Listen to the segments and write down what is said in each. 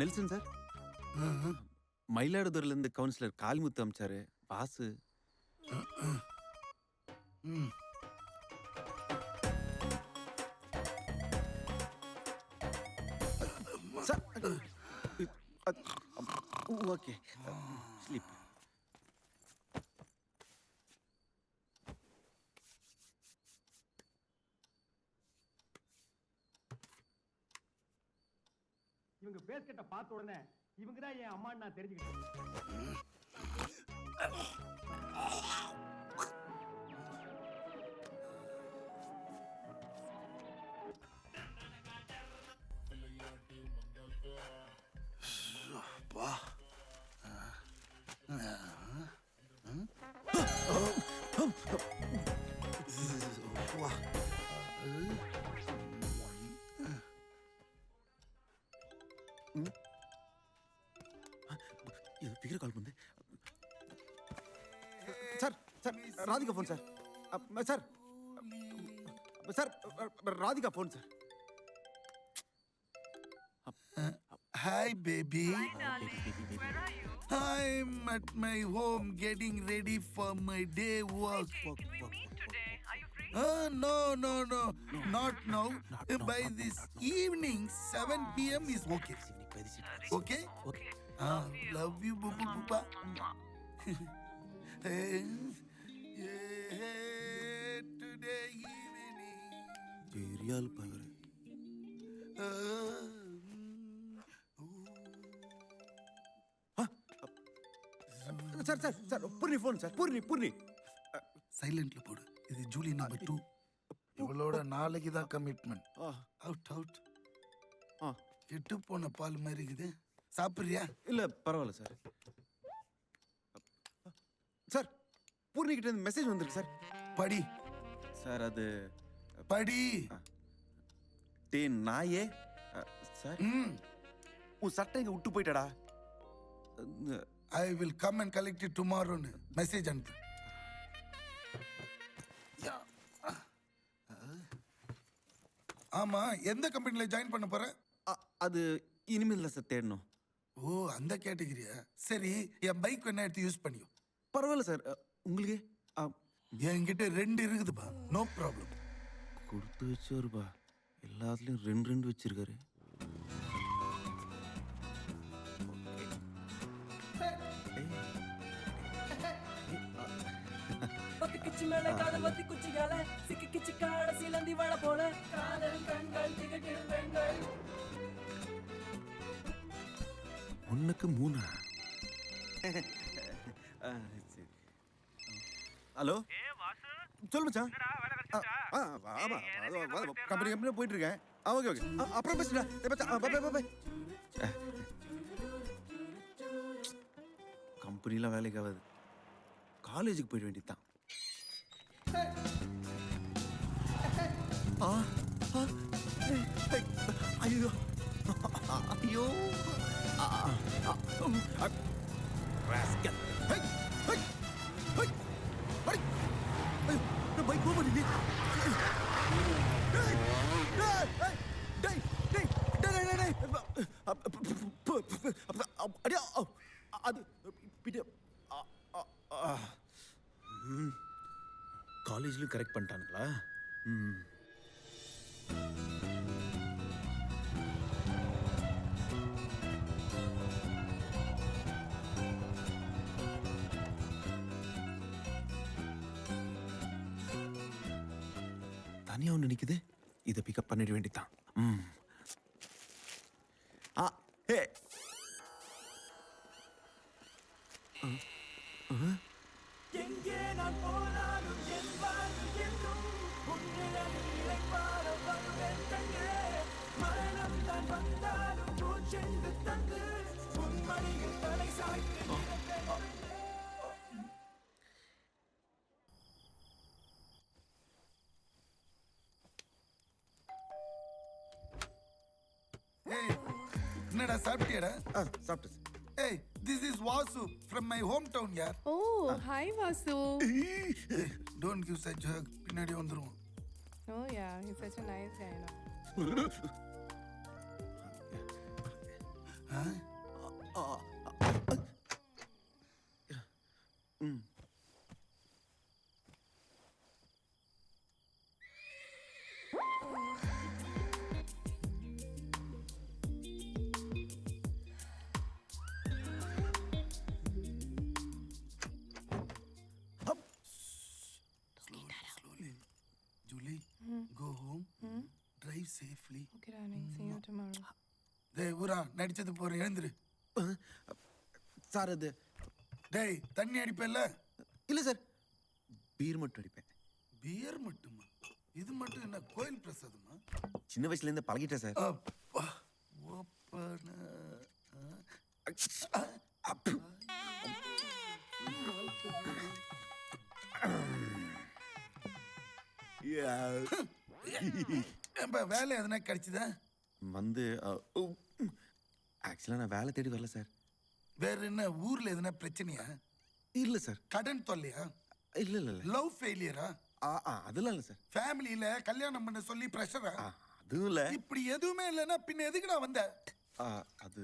Nelson sir. மயிலாடுதுறையில இருந்து councillor Kalimuthu அமிச்சாரு. வாசு. சார். ஓகே. ஸ்லீப். இவங்க பேஸ் கட்ட பார்த்த உடனே இவங்க தான் என் அம்மான்னு நான் தெரிஞ்சுக்கிட்டேன். இது பிகர் கால் பண்ணு sir. Sir Radhika phone sir. Sir sir Radhika phone sir. Hi, baby. Hi, darling. Where are you? I'm at my home getting ready for my day work. Hey, can we meet today? Are you free? No, not now. By this evening, 7 p.m. is okay. Okay? Okay. Love you, boo boo boo. Today evening. பெரியால் power. Sir sir sir Poorni phone sir. Poorni சைலண்ட்ல போடு. இது Julie number 2. இவளோட நாளைக்கு தான் commitment. Out. கெட்டு போன பால் மாதிரி இருக்குது. சாப்பிட்றியா? இல்ல பரவாயில்ல சார். சார் பூர்ணி கிட்ட இருந்து மெசேஜ் வந்திருக்கு சார். படி சார் அது படி. டே நாயே. சார் உன் சட்டை இங்க விட்டு போயிட்டடா. I will come and collect it டுமாரோன்னு மெசேஜ் அனுப்பு. ஆமா, எந்த கம்பெனில ஜாயின் பண்ண போற? அது இனிமேல் தான் சார் தேடணும். ஓ, அந்த கேட்டகரியா? சரி, என் பைக் வேணா எடுத்து யூஸ் பண்ணியோ. பரவாயில்ல சார். உங்களுக்கு என்கிட்ட 2 இருக்குதுப்பா. No problem. கொடுத்து வச்சோருப்பா. எல்லாத்துலயும் 2 வச்சிருக்காரு. கிச்சி மேல காதல் வத்தி குச்சிகால சிக்கி கிச்சி காட சிலந்தி வள போல காதல் கண்கள் திகட்டிடும் பெண்கள். 1க்கு 3. ஹலோ. சொல்லு மச்சான். ஆமா கம்பெனி போயிட்டு இருக்கேன். ஓகே அப்புறம் பேசுடா. பை. கம்பெனிலாம் வேலைக்கு ஆகாது. காலேஜுக்கு போயிட வேண்டியதுதான். ஐயோ பைக் போக மாட்டேங்குது. அது காலேஜ்லயும் கரெக்ட் பண்ணிட்டானுங்களா? தனியா ஒன்று நிக்குது. இதை பிக்கப் பண்ணிட வேண்டியதான். எங்கே நான் போனாலும் என் வாழ்வு என்றும் உன்னிலை பாட வருவேன் கண்ணே. மரணம் தான் வந்தாலும் பூச்செண்டு தந்து உன்மடியில் தலை சாய்த்து. என்னடா சாப்பிட்டியாடா? சாப்பிட்டு. Hey, this is Vasu from my hometown, yaar. Oh, hi Vasu. Don't give such a hug. பின்னாடி வந்துருவோம். Oh yeah, he's such a nice guy, no? ம். Slowly. Julie, go home. Drive safely. Okay, darling. See you tomorrow. டேய் ஊரா நடிச்சது போற எழுந்துரு. Sir அது டேய் தண்ணி அடிப்பேல்ல? இல்லை சார், பீர் மட்டும் அடிப்பேன். பியர் மட்டுமா? இது மட்டும் என்ன கோயில் பிரசாதமா? சின்ன வயசுலேருந்து பழகிட்டேன் சார். அப்பா ஓப்பன வேலை எதனா கிடைச்சுதா? வந்து ஆக்சுவலாக நான் வேலை தேடி வரல சார். வேற என்ன ஊர்ல எதனா பிரச்சனையா? இல்லை சார். கடன் தொல்லையா? இல்லை இல்லை இல்லை. லவ் ஃபெயிலியரா? அதெல்லாம் இல்லை சார். ஃபேமிலியில கல்யாணம் பண்ண சொல்லி பிரஷரா? அதுவும் இல்லை. இப்படி எதுவுமே இல்லைன்னா பின்ன எதுக்குடா வந்த? அது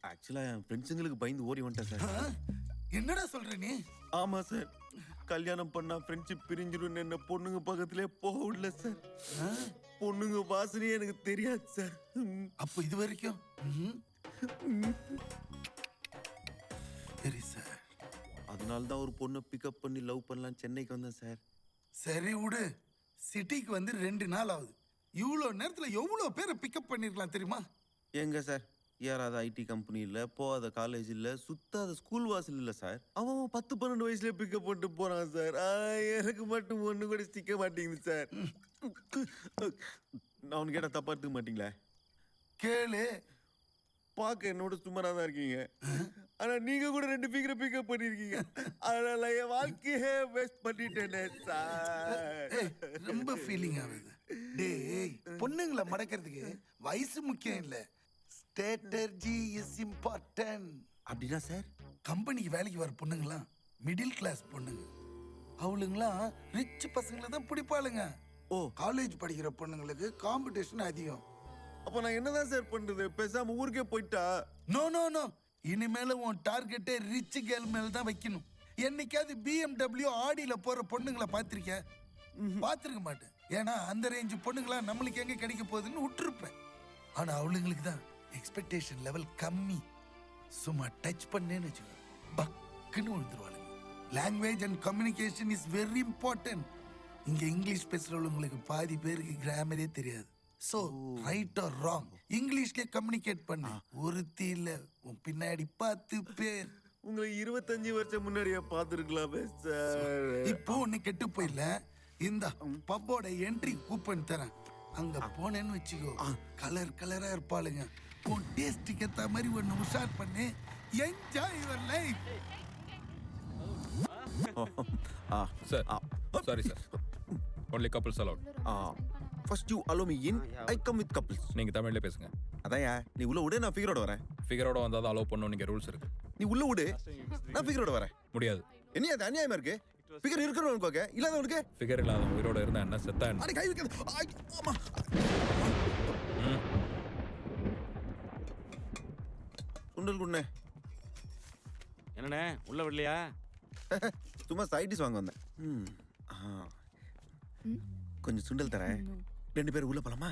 ஆக்சுவலாக என் ஃப்ரெண்ட்ஸுங்களுக்கு பயந்து ஓடி வந்துட்டேன் சார். என்னடா சொல்ற நீ? ஆமாம் சார், கல்யாணம் பண்ணா ஃப்ரெண்ட்ஷிப் பிரிஞ்சிடும் என்ன பொண்ணுங்க பக்கத்திலே போக விடல சார். பொண்ணுங்க வாசனையே எனக்கு தெரியாது சார். அப்போ இது வரைக்கும் சரி சார். அதனால தான் ஒரு பொண்ணை பிக்கப் பண்ணி லவ் பண்ணலாம் சென்னைக்கு வந்தேன் சார். சரி விடு, சிட்டிக்கு வந்து 2 நாள் ஆகுது. இவ்வளோ நேரத்தில் எவ்வளோ பேரை பிக்கப் பண்ணிருக்கலாம் தெரியுமா? எங்க சார், ஏறாத ஐடி கம்பெனி இல்லை, போகாத காலேஜ் இல்லை, சுத்தாத ஸ்கூல் வாசல் இல்லை சார். அவன் 10-12 வயசுல பிக்கப் பண்ணிட்டு போறான் சார். எனக்கு மட்டும் ஒன்று கூட சிக்க மாட்டேங்குது சார். நான் அவனு கேட்டால் தப்பா எடுத்துக்க மாட்டீங்களா? கேளு. பார்க்க என்னோட சுமாராக தான் இருக்கீங்க, ஆனா நீங்க கூட 2 ஃபிகரை பிக்கப் பண்ணிருக்கீங்க. அதனால என் வாழ்க்கையே வேஸ்ட் பண்ணிட்டேனே சார். ரொம்ப ஃபீலிங் ஆகுது. டேய், பொண்ணுங்களை மடக்கிறதுக்கு வயசு முக்கியம் இல்லை, ஸ்ட்ராட்டஜி இஸ் இம்பார்ட்டன்ட். அப்படின்னா சார், கம்பெனிக்கு வேலைக்கு வர பொண்ணுங்களாம் மிடில் கிளாஸ் பொண்ணுங்க, அவளுங்களாம் ரிச் பசங்களை தான் பிடிப்பாளுங்க. காலேஜ் படிக்கிற பொண்ணுங்களுக்கு காம்படிஷன் அதிகம். அப்போ நான் என்னதான் சார் பண்றது? பேசாம ஊருக்கே போயிட்டா? நோ நோ நோ, இனிமேல உன் டார்கெட்டே ரிச் கேர்ள் மேல தான் வைக்கணும். என்னைக்காவது BMW ஆடியில போற பொண்ணுங்களை பார்த்திருக்க? பார்த்திருக்க மாட்டேன். ஏன்னா அந்த ரேஞ்சு பொண்ணுங்களா நம்மளுக்கு எங்க கிடைக்க போகுதுன்னு விட்டுருப்பேன். ஆனா அவளுங்களுக்கு தான் எக்ஸ்பெக்டேஷன் லெவல் கம்மி. சும்மா டச் பண்ணேன்னு வச்சுக்கோ, பக்குன்னு விழுந்துருவாளுங்க. Language and communication is very important. இங்க இங்கிலீஷ் பேசுறவங்களுக்கு பாதி பேருக்கு கிராமரே தெரியாது. ஸோ ரைட் ஆர் ராங் இங்கிலீஷ்ல கம்யூனிகேட் பண்ணு. ஒருத்தி இல்ல, உன் பின்னாடி 10 பேர். உங்களை 25 வருஷம் முன்னாடியே பார்த்துருக்கலாமே சார். இப்போ ஒன்னு கெட்டு போயில. இந்த பப்போட என்ட்ரி கூப்பன் தரேன், அங்க போனேன்னு வச்சுக்கோ, கலர் கலரா இருப்பாளுங்க. உன் டேஸ்டுக்கு ஏத்த மாதிரி ஒன்னு உஷார் பண்ணி enjoy your life. Sir, sorry sir. Only couples allowed. First you allow me in, I come with couples. நீங்க தமிழ்ல பேசுங்க. அதான்யா, நீ உள்ள விடு, நான் ஃபிகரோட வரேன். ஃபிகரோட வந்தா தான் அலோவ் பண்ணனும், நீங்க ரூல்ஸ் இருக்கு. நீ உள்ள விடு, நான் ஃபிகரோட வரேன். முடியாது. என்ன அது அநியாயமா இருக்கு? ஃபிகர் இருக்கிறவனுக்கு ஓகே, இல்லாதவனுக்கு? ஃபிகர் இல்லாத உயிரோட இருந்தா என்ன, செத்தா என்ன? அடி கை வைக்காத. ஆமா. சுண்டல் குண்ணே. என்னண்ணே உள்ள விடலையா? சும்மா சைடிஸ் வாங்க வந்தேன். கொஞ்சம் சுண்டல் தரேன், 2 பேரும் உள்ள போலாமா?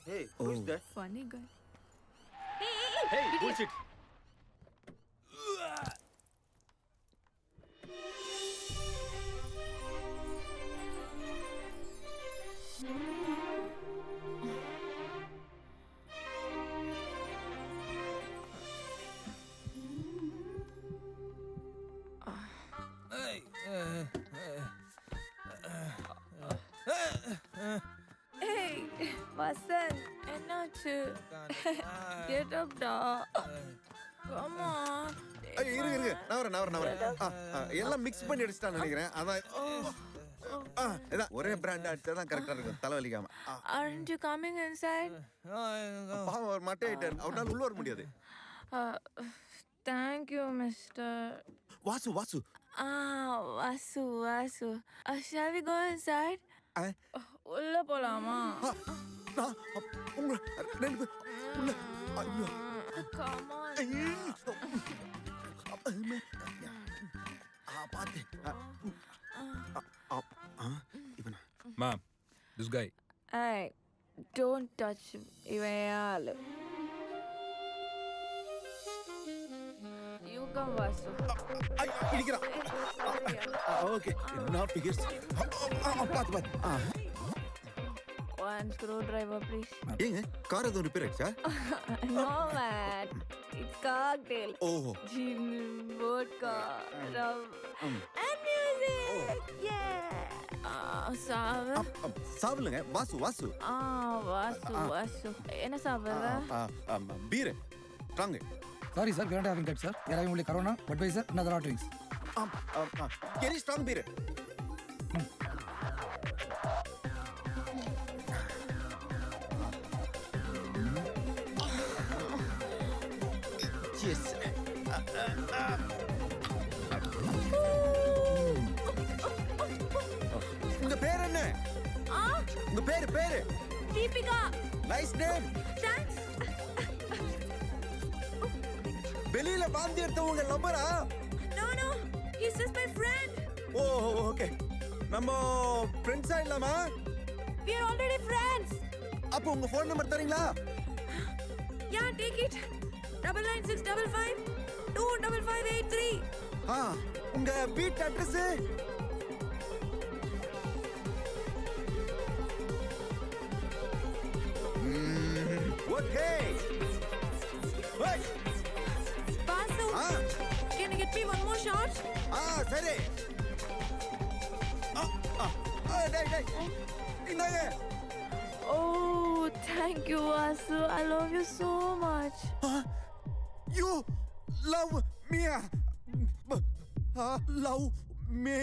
Hey, who is that? Funny guy. Hey, bullshit. Hey, Vasan, என்னாச்சு? Get up, da. Come on. இரு, நான் வரேன். எல்லாம் மிக்ஸ் பண்ணி அடிச்சிட்டான்னு நினைக்கிறேன். அதான் ஒரே பிராண்ட் அடிச்சாதான் கரெக்டா இருக்கும், தலைவலிக்காம. Aren't you coming inside? பாவம், அவர் மட்டை ஆயிட்டார், அவரால் உள்ள வர முடியாது. Thank you, mister. Vasu. Vasu. Shall we go inside? உள்ள போலாமா? உங்களை 2 பேர் உள்ள ஐயோ Come on. பாத்து இவனா ma'am this guy Hey, don't touch him. இவன் யாரு? You come, Vasu. இடிக்கிறான் ஓகே நான் ஃபிகர்ஸ் பாத்து One screwdriver, please. ஏங்க கார் எதுவும் ரிப்பேர் ஆயிடுச்சா No, man. It's cocktail. ஓஹோ Gin, vodka, rum, and music. Yeah. சாவு. சாவலுங்க வாசு வாசு வாசு. என்ன சாப்பிடுற? Beer strong Sorry, sir. We are not having that, sir. We are having only Corona, Budweiser, and other hot drinks. Very strong beer Yes. உங்க பேர் என்ன உங்க பேரு Deepika. Nice name Thanks. வெளியில வாந்தி எடுத்தவங்க லவ்வரா No. He's just my friend. Oh okay நம்ம ஃப்ரெண்ட்ஸா இல்லாமா We are already friends. அப்போ உங்க ஃபோன் நம்பர் தரீங்களா Yeah, take it. 99655 25583. உங்க வீட்டு address okay Vasu, can you get me one more shot? சரி டேய் இந்தாங்க Oh, thank you, Vasu. I love you so much. You love me. Love me.